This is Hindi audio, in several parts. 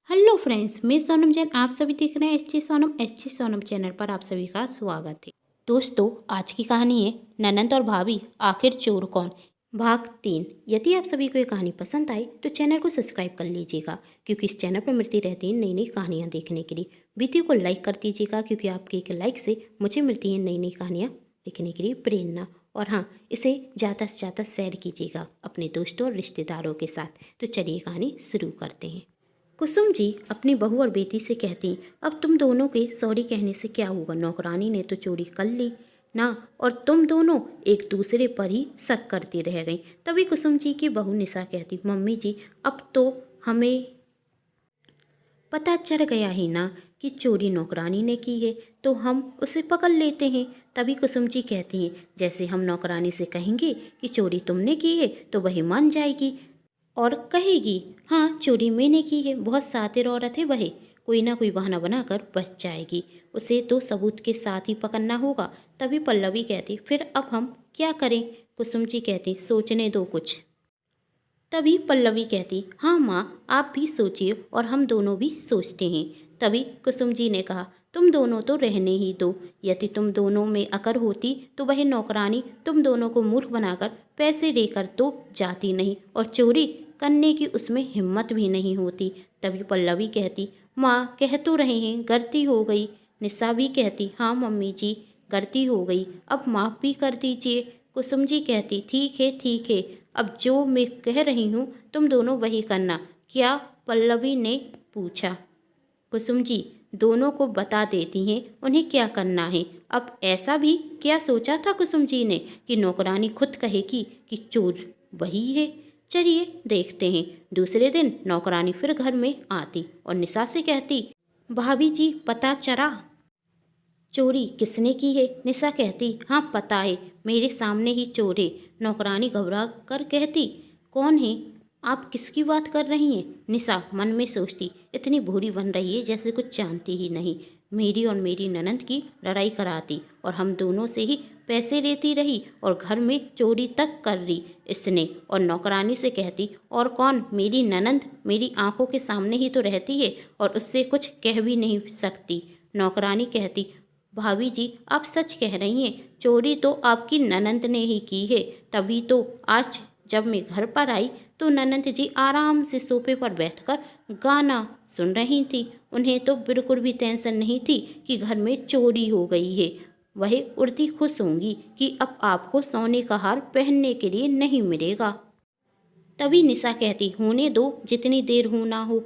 हेलो फ्रेंड्स, मैं सोनम जैन। आप सभी देख रहे हैं एच जी सोनम चैनल पर आप सभी का स्वागत है। दोस्तों, आज की कहानी है ननंद और भाभी आखिर चोर कौन, भाग 3। यदि आप सभी को ये कहानी पसंद आई तो चैनल को सब्सक्राइब कर लीजिएगा, क्योंकि इस चैनल पर मिलती रहती हैं नई नई कहानियाँ देखने के लिए। वीडियो को लाइक कर दीजिएगा, क्योंकि आपके एक लाइक से मुझे मिलती हैं नई नई कहानियाँ लिखने के लिए प्रेरणा। और हाँ, इसे ज़्यादा से ज़्यादा शेयर कीजिएगा अपने दोस्तों और रिश्तेदारों के साथ। तो चलिए कहानी शुरू करते हैं। कुसुम जी अपनी बहू और बेटी से कहती, अब तुम दोनों के सॉरी कहने से क्या होगा, नौकरानी ने तो चोरी कर ली ना, और तुम दोनों एक दूसरे पर ही शक करती रह गई। तभी कुसुम जी की बहू निशा कहती, मम्मी जी अब तो हमें पता चल गया ही ना कि चोरी नौकरानी ने की है, तो हम उसे पकड़ लेते हैं। तभी कुसुम जी कहती हैं, जैसे हम नौकरानी से कहेंगे कि चोरी तुमने की है तो वही मान जाएगी और कहेगी हाँ चोरी मैंने की है, बहुत शातिर औरत है वह, कोई ना कोई बहाना बनाकर बच जाएगी। उसे तो सबूत के साथ ही पकड़ना होगा। तभी पल्लवी कहती, फिर अब हम क्या करें। कुसुम जी कहती, सोचने दो कुछ। तभी पल्लवी कहती, हाँ माँ आप भी सोचिए और हम दोनों भी सोचते हैं। तभी कुसुम जी ने कहा, तुम दोनों तो रहने ही दो। यदि तुम दोनों में अकड़ होती तो वह नौकरानी तुम दोनों को मूर्ख बनाकर पैसे देकर तो जाती नहीं, और चोरी करने की उसमें हिम्मत भी नहीं होती। तभी पल्लवी कहती, माँ कह तो रहे हैं गलती हो गई। निशा भी कहती, हाँ मम्मी जी गलती हो गई, अब माफ़ भी कर दीजिए। कुसुम जी कहती, ठीक है, अब जो मैं कह रही हूँ तुम दोनों वही करना। क्या, पल्लवी ने पूछा। कुसुम जी दोनों को बता देती हैं उन्हें क्या करना है। अब ऐसा भी क्या सोचा था कुसुम जी ने कि नौकरानी खुद कहेगी कि चोर वही है। चलिए देखते हैं। दूसरे दिन नौकरानी फिर घर में आती और निशा से कहती, भाभी जी पता चला चोरी किसने की है। निशा कहती, हाँ पता है, मेरे सामने ही चोर है। नौकरानी घबरा कर कहती, कौन है, आप किसकी बात कर रही हैं। निशा मन में सोचती, इतनी भूरी बन रही है जैसे कुछ जानती ही नहीं। मेरी और मेरी ननंद की लड़ाई कराती और हम दोनों से ही पैसे लेती रही और घर में चोरी तक कर रही इसने। और नौकरानी से कहती, और कौन, मेरी ननंद मेरी आंखों के सामने ही तो रहती है और उससे कुछ कह भी नहीं सकती। नौकरानी कहती, भाभी जी आप सच कह रही हैं, चोरी तो आपकी ननंद ने ही की है। तभी तो आज जब मैं घर पर आई तो ननंद जी आराम से सोफे पर बैठकर गाना सुन रही थी। उन्हें तो बिल्कुल भी टेंशन नहीं थी कि घर में चोरी हो गई है। वह उड़ती खुश होंगी कि अब आपको सोने का हार पहनने के लिए नहीं मिलेगा। तभी निशा कहती, होने दो, जितनी देर हो ना हो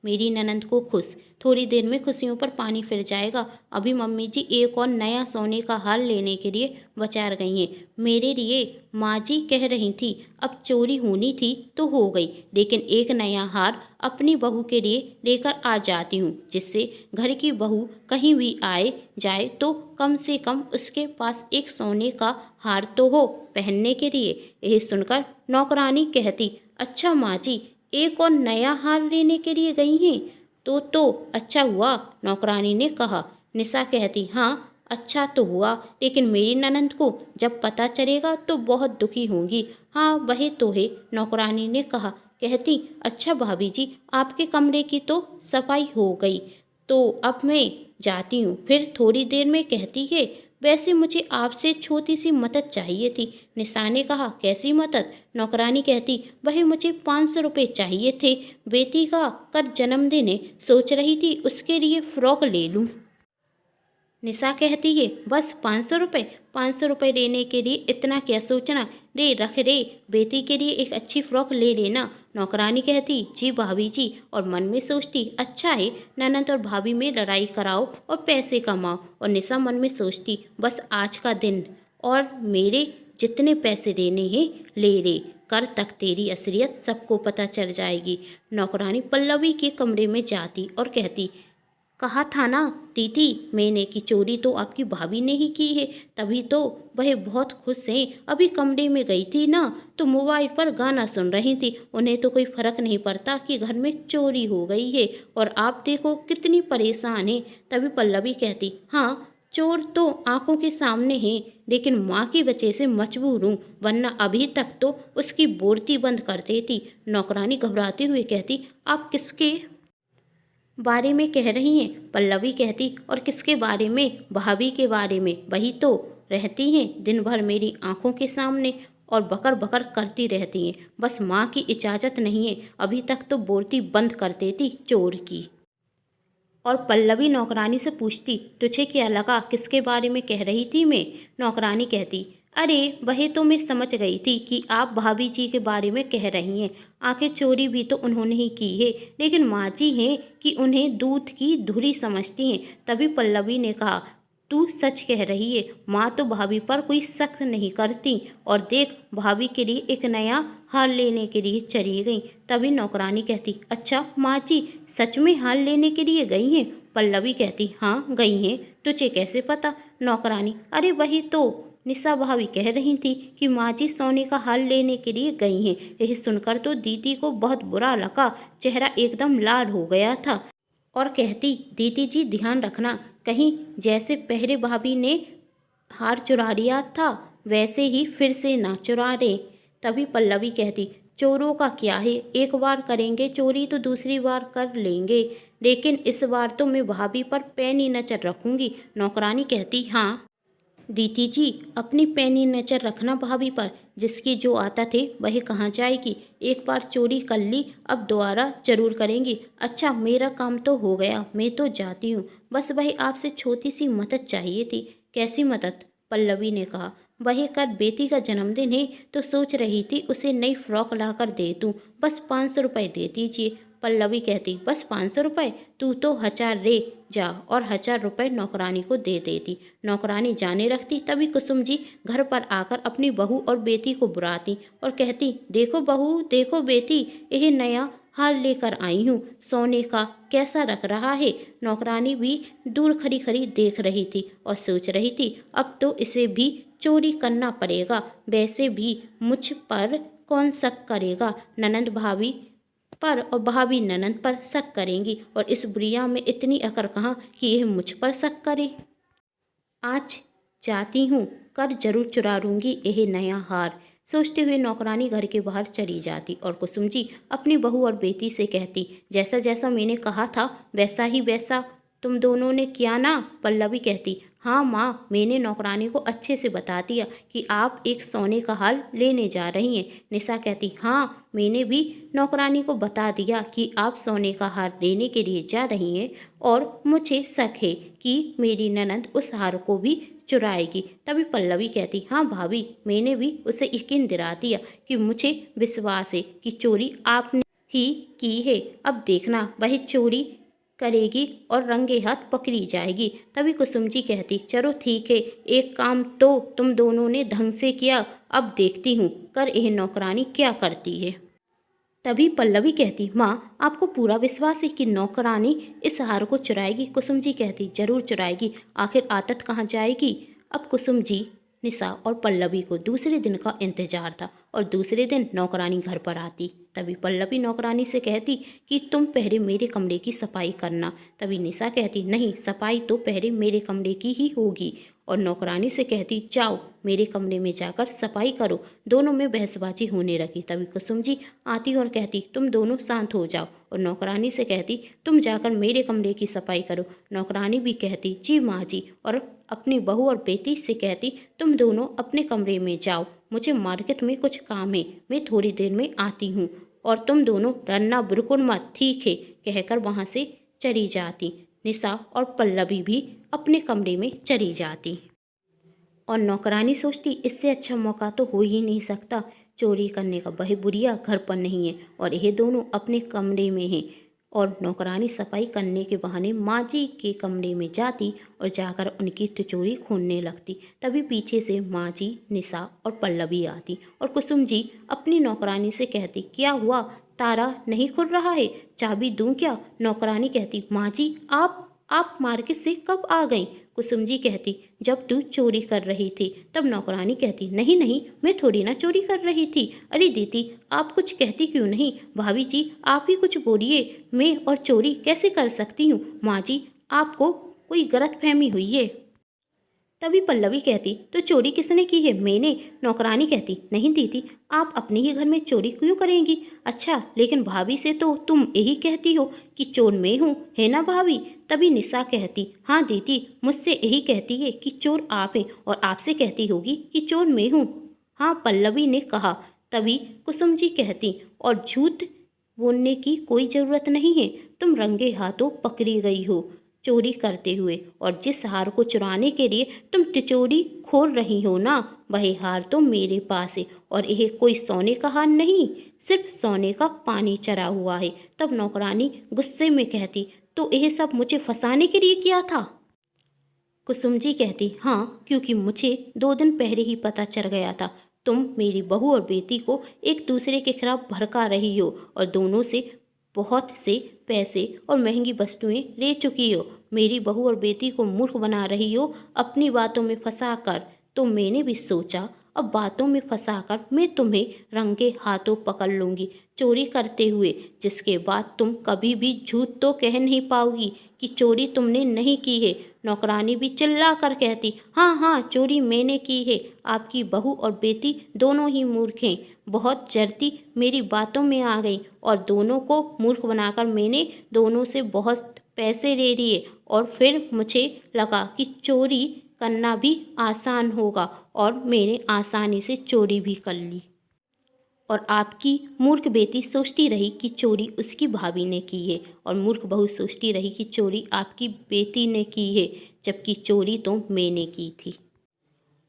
मेरी ननंद को खुश, थोड़ी देर में खुशियों पर पानी फिर जाएगा। अभी मम्मी जी एक और नया सोने का हार लेने के लिए बाजार गई हैं मेरे लिए। माँ जी कह रही थी अब चोरी होनी थी तो हो गई, लेकिन एक नया हार अपनी बहू के लिए लेकर आ जाती हूँ, जिससे घर की बहू कहीं भी आए जाए तो कम से कम उसके पास एक सोने का हार तो हो पहनने के लिए। यही सुनकर नौकरानी कहती, अच्छा माँ जी एक और नया हार लेने के लिए गई हैं, तो अच्छा हुआ, नौकरानी ने कहा। निशा कहती, हाँ अच्छा तो हुआ, लेकिन मेरी ननंद को जब पता चलेगा तो बहुत दुखी होंगी। हाँ वही तो है, नौकरानी ने कहा। कहती, अच्छा भाभी जी आपके कमरे की तो सफाई हो गई, तो अब मैं जाती हूँ। फिर थोड़ी देर में कहती है, वैसे मुझे आपसे छोटी सी मदद चाहिए थी। निशा ने कहा, कैसी मदद। नौकरानी कहती, वही मुझे 500 रुपये चाहिए थे, बेटी का कल जन्मदिन है, सोच रही थी उसके लिए फ्रॉक ले लूं। निशा कहती है, बस 500 रुपये, 500 रुपये लेने के लिए इतना क्या सोचना, रे रख रे, बेटी के लिए एक अच्छी फ्रॉक ले लेना। नौकरानी कहती, जी भाभी जी, और मन में सोचती, अच्छा है ननद और भाभी में लड़ाई कराओ और पैसे कमाओ। और निशा मन में सोचती, बस आज का दिन और मेरे जितने पैसे देने हैं ले ले, कर तक तेरी असलियत सबको पता चल जाएगी। नौकरानी पल्लवी के कमरे में जाती और कहती, कहा था ना दीदी मैंने कि चोरी तो आपकी भाभी ने ही की है, तभी तो वह बहुत खुश हैं। अभी कमरे में गई थी ना तो मोबाइल पर गाना सुन रही थी, उन्हें तो कोई फर्क नहीं पड़ता कि घर में चोरी हो गई है, और आप देखो कितनी परेशान है। तभी पल्लवी कहती, हाँ चोर तो आंखों के सामने है, लेकिन माँ की वजह से मजबूर हूँ, वरना अभी तक तो उसकी बोलती बंद कर देती। नौकरानी घबराते हुए कहती, आप किसके बारे में कह रही हैं? पल्लवी कहती, और किसके बारे में? भाभी के बारे में। वही तो रहती हैं दिन भर मेरी आंखों के सामने और बकर बकर करती रहती हैं। बस माँ की इजाज़त नहीं है। अभी तक तो बोलती बंद कर देती चोर की। और पल्लवी नौकरानी से पूछती, तुझे क्या लगा किसके बारे में कह रही थी मैं? नौकरानी कहती, अरे वही तो मैं समझ गई थी कि आप भाभी जी के बारे में कह रही हैं। आखिर चोरी भी तो उन्होंने ही की है, लेकिन माँ जी हैं कि उन्हें दूध की धुरी समझती हैं। तभी पल्लवी ने कहा, तू सच कह रही है, माँ तो भाभी पर कोई शक नहीं करती। और देख, भाभी के लिए एक नया हाल लेने के लिए चली गई। तभी नौकरानी कहती, अच्छा माँ जी सच में हाल लेने के लिए गई हैं? पल्लवी कहती, हाँ गई हैं। तुझे कैसे पता? नौकरानी, अरे वही तो निशा भाभी कह रही थी कि माँ जी सोने का हाल लेने के लिए गई हैं। यह सुनकर तो दीदी को बहुत बुरा लगा, चेहरा एकदम लाल हो गया था और कहती, दीदी जी ध्यान रखना, कहीं जैसे पहले भाभी ने हार चुरा लिया था वैसे ही फिर से ना चुरा लें। तभी पल्लवी कहती, चोरों का क्या है, एक बार करेंगे चोरी तो दूसरी बार कर लेंगे, लेकिन इस बार तो मैं भाभी पर पैनी नजर रखूंगी। नौकरानी कहती, हाँ दीदी जी अपनी पैनी नजर रखना भाभी पर, जिसकी जो आदत है वह कहाँ जाएगी। एक बार चोरी कर ली, अब दोबारा जरूर करेंगी। अच्छा मेरा काम तो हो गया, मैं तो जाती हूँ। बस वही आपसे छोटी सी मदद चाहिए थी। कैसी मदद? पल्लवी ने कहा, वही कल बेटी का जन्मदिन है तो सोच रही थी उसे नई फ्रॉक लाकर दे दूँ, बस 500 रुपये दे दीजिए। पल्लवी कहती, बस 500 रुपये? तू तो 1000 ले जा, और 1000 रुपये नौकरानी को दे देती। नौकरानी जाने रखती। तभी कुसुम जी घर पर आकर अपनी बहू और बेटी को बुलाती और कहती, देखो बहू, देखो बेटी, यह नया हाल लेकर आई हूँ, सोने का कैसा लग रहा है? नौकरानी भी दूर खड़ी खड़ी देख रही थी और सोच रही थी, अब तो इसे भी चोरी करना पड़ेगा। वैसे भी मुझ पर कौन शक करेगा? ननंद भाभी पर और भाभी ननंद पर शक करेंगी, और इस बुढ़िया में इतनी अकड़ कहाँ कि यह मुझ पर शक करे। आज जाती हूँ, कर जरूर चुरा लूंगी यह नया हार। सोचते हुए नौकरानी घर के बाहर चली जाती और कुसुम जी अपनी बहू और बेटी से कहती, जैसा जैसा मैंने कहा था वैसा ही वैसा तुम दोनों ने किया ना? पल्लवी कहती, हाँ माँ, मैंने नौकरानी को अच्छे से बता दिया कि आप एक सोने का हाल लेने जा रही हैं। निशा कहती, हाँ मैंने भी नौकरानी को बता दिया कि आप सोने का हार लेने के लिए जा रही हैं, और मुझे शक है कि मेरी ननद उस हार को भी चुराएगी। तभी पल्लवी कहती, हाँ भाभी, मैंने भी उसे यकीन दिला दिया कि मुझे विश्वास है कि चोरी आपने ही की है। अब देखना वह चोरी करेगी और रंगे हाथ पकड़ी जाएगी। तभी कुसुम जी कहती, चलो ठीक है, एक काम तो तुम दोनों ने ढंग से किया, अब देखती हूँ कर यह नौकरानी क्या करती है। तभी पल्लवी कहती, माँ आपको पूरा विश्वास है कि नौकरानी इस हार को चुराएगी? कुसुम जी कहती, जरूर चुराएगी, आखिर आदत कहाँ जाएगी। अब कुसुम जी, निशा और पल्लवी को दूसरे दिन का इंतजार था, और दूसरे दिन नौकरानी घर पर आती। तभी पल्लवी नौकरानी से कहती कि तुम पहले मेरे कमरे की सफाई करना। तभी निशा कहती, नहीं, सफाई तो पहले मेरे कमरे की ही होगी। और नौकरानी से कहती, जाओ मेरे कमरे में जाकर सफाई करो। दोनों में बहसबाजी होने लगी। तभी कुसुम जी आती और कहती, तुम दोनों शांत हो जाओ। और नौकरानी से कहती, तुम जाकर मेरे कमरे की सफाई करो। नौकरानी भी कहती, जी माँ जी। और अपनी बहू और बेटी से कहती, तुम दोनों अपने कमरे में जाओ, मुझे मार्केट में कुछ काम है, मैं थोड़ी देर में आती हूँ, और तुम दोनों डरना बिल्कुल मत, ठीक है, कहकर वहाँ से चली जाती। निशा और पल्लवी भी अपने कमरे में चली जाती। और नौकरानी सोचती, इससे अच्छा मौका तो हो ही नहीं सकता चोरी करने का। वह बुढ़िया घर पर नहीं है और यह दोनों अपने कमरे में हैं। और नौकरानी सफाई करने के बहाने माँ जी के कमरे में जाती और जाकर उनकी तिजोरी खोलने लगती। तभी पीछे से माँ जी, निशा और पल्लवी आती और कुसुम जी अपनी नौकरानी से कहती, क्या हुआ, ताला नहीं खुल रहा है, चाबी दूं क्या? नौकरानी कहती, माँ जी आप मार्केट से कब आ गई? कुसुम जी कहती, जब तू चोरी कर रही थी तब। नौकरानी कहती, नहीं नहीं, मैं थोड़ी ना चोरी कर रही थी। अरे दीदी, आप कुछ कहती क्यों नहीं? भाभी जी आप ही कुछ बोलिए, मैं और चोरी कैसे कर सकती हूँ? माँ जी आपको कोई गलतफहमी हुई है। तभी पल्लवी कहती, तो चोरी किसने की है? मैंने। नौकरानी कहती, नहीं दीदी, आप अपने ही घर में चोरी क्यों करेंगी? अच्छा, लेकिन भाभी से तो तुम यही कहती हो कि चोर मैं हूँ, है ना भाभी? तभी निशा कहती, हाँ दीदी, मुझसे यही कहती है कि चोर आप हैं, और आपसे कहती होगी कि चोर मैं हूँ। हाँ, पल्लवी ने कहा। तभी कुसुम जी कहती, और झूठ बोलने की कोई ज़रूरत नहीं है, तुम रंगे हाथों पकड़ी गई हो चोरी करते हुए, और जिस हार को चुराने के लिए तुम तिचोरी खोल रही हो ना, वही हार तो मेरे पास है, और यह कोई सोने का हार नहीं, सिर्फ सोने का पानी चढ़ा हुआ है। तब नौकरानी गुस्से में कहती, तो यह सब मुझे फंसाने के लिए किया था? कुसुम जी कहती, हाँ, क्योंकि मुझे 2 दिन पहले ही पता चल गया था तुम मेरी बहू और बेटी को एक दूसरे के खिलाफ भड़का रही हो, और दोनों से बहुत से पैसे और महंगी वस्तुएं ले चुकी हो, मेरी बहू और बेटी को मूर्ख बना रही हो अपनी बातों में फंसाकर। तो मैंने भी सोचा, अब बातों में फंसाकर मैं तुम्हें रंगे हाथों पकड़ लूँगी चोरी करते हुए, जिसके बाद तुम कभी भी झूठ तो कह नहीं पाओगी कि चोरी तुमने नहीं की है। नौकरानी भी चिल्ला कर कहती, हाँ हाँ, चोरी मैंने की है, आपकी बहू और बेटी दोनों ही मूर्ख हैं, बहुत जल्दी मेरी बातों में आ गई, और दोनों को मूर्ख बनाकर मैंने दोनों से बहुत पैसे ले लिए, और फिर मुझे लगा कि चोरी करना भी आसान होगा, और मैंने आसानी से चोरी भी कर ली। और आपकी मूर्ख बेटी सोचती रही कि चोरी उसकी भाभी ने की है, और मूर्ख बहू सोचती रही कि चोरी आपकी बेटी ने की है, जबकि चोरी तो मैंने की थी।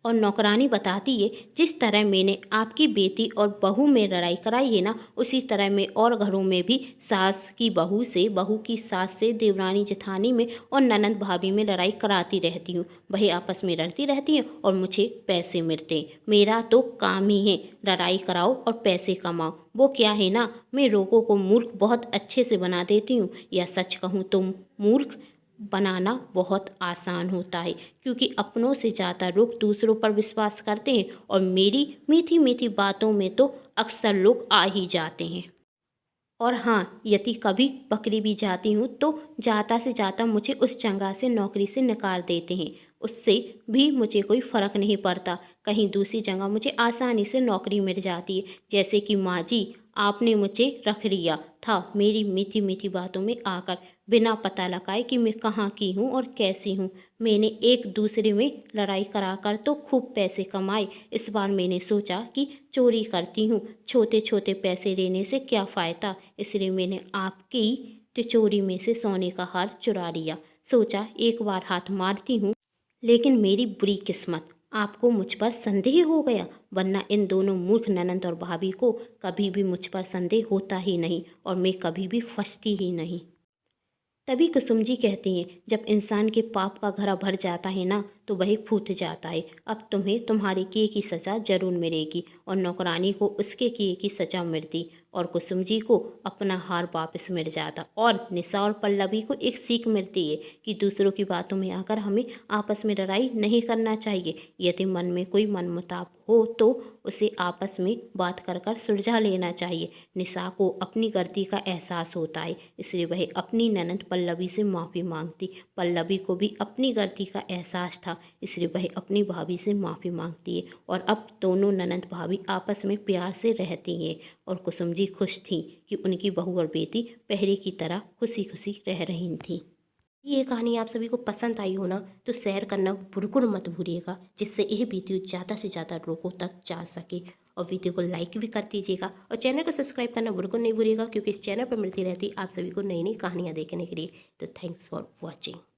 और नौकरानी बताती है, जिस तरह मैंने आपकी बेटी और बहू में लड़ाई कराई है ना, उसी तरह मैं और घरों में भी सास की बहू से, बहू की सास से, देवरानी जेठानी में और ननंद भाभी में लड़ाई कराती रहती हूँ। वही आपस में लड़ती रहती हैं और मुझे पैसे मिलते हैं। मेरा तो काम ही है लड़ाई कराओ और पैसे कमाओ। वो क्या है ना, मैं लोगों को मूर्ख बहुत अच्छे से बना देती हूँ, या सच कहूँ तो मूर्ख बनाना बहुत आसान होता है, क्योंकि अपनों से ज़्यादा लोग दूसरों पर विश्वास करते हैं, और मेरी मीठी मीठी बातों में तो अक्सर लोग आ ही जाते हैं। और हाँ, यदि कभी पकड़ी भी जाती हूँ तो ज़्यादा से ज़्यादा मुझे उस जगह से, नौकरी से निकाल देते हैं, उससे भी मुझे कोई फ़र्क नहीं पड़ता। कहीं दूसरी जगह मुझे आसानी से नौकरी मिल जाती है, जैसे कि माँ जी, आपने मुझे रख लिया था मेरी मीठी मीठी बातों में आकर, बिना पता लगाए कि मैं कहाँ की हूँ और कैसी हूँ। मैंने एक दूसरे में लड़ाई कराकर तो खूब पैसे कमाए। इस बार मैंने सोचा कि चोरी करती हूँ, छोटे छोटे पैसे लेने से क्या फ़ायदा, इसलिए मैंने आपकी तिजोरी में से सोने का हार चुरा लिया। सोचा एक बार हाथ मारती हूँ, लेकिन मेरी बुरी किस्मत, आपको मुझ पर संदेह हो गया, वरना इन दोनों मूर्ख ननंद और भाभी को कभी भी मुझ पर संदेह होता ही नहीं, और मैं कभी भी फंसती ही नहीं। तभी कुसुम जी कहती हैं, जब इंसान के पाप का घड़ा भर जाता है ना, तो वही फूट जाता है। अब तुम्हें तुम्हारे किए की सज़ा जरूर मिलेगी। और नौकरानी को उसके किए की सज़ा मिलती, और कुसुम जी को अपना हार वापस मिल जाता, और निशा और पल्लवी को एक सीख मिलती है कि दूसरों की बातों में आकर हमें आपस में लड़ाई नहीं करना चाहिए। यदि मन में कोई मनमुटाव हो तो उसे आपस में बात कर कर सुलझा लेना चाहिए। निशा को अपनी गलती का एहसास होता है, इसलिए वह अपनी ननंद पल्लवी से माफ़ी मांगती। पल्लवी को भी अपनी गलती का एहसास था, इसलिए वह अपनी भाभी से माफ़ी मांगती है, और अब दोनों ननंद भाभी आपस में प्यार से रहती हैं। और कुसुम जी खुश थी कि उनकी बहू और बेटी पहले की तरह खुशी खुशी रह रही थी। ये कहानी आप सभी को पसंद आई हो ना, तो शेयर करना बिल्कुल मत भूलिएगा, जिससे यह वीडियो ज़्यादा से ज़्यादा लोगों तक जा सके। और वीडियो को लाइक भी कर दीजिएगा, और चैनल को सब्सक्राइब करना बिल्कुल नहीं भूलिएगा, क्योंकि इस चैनल पर मिलती रहती आप सभी को नई नई कहानियाँ देखने के लिए। तो थैंक्स फॉर वॉचिंग।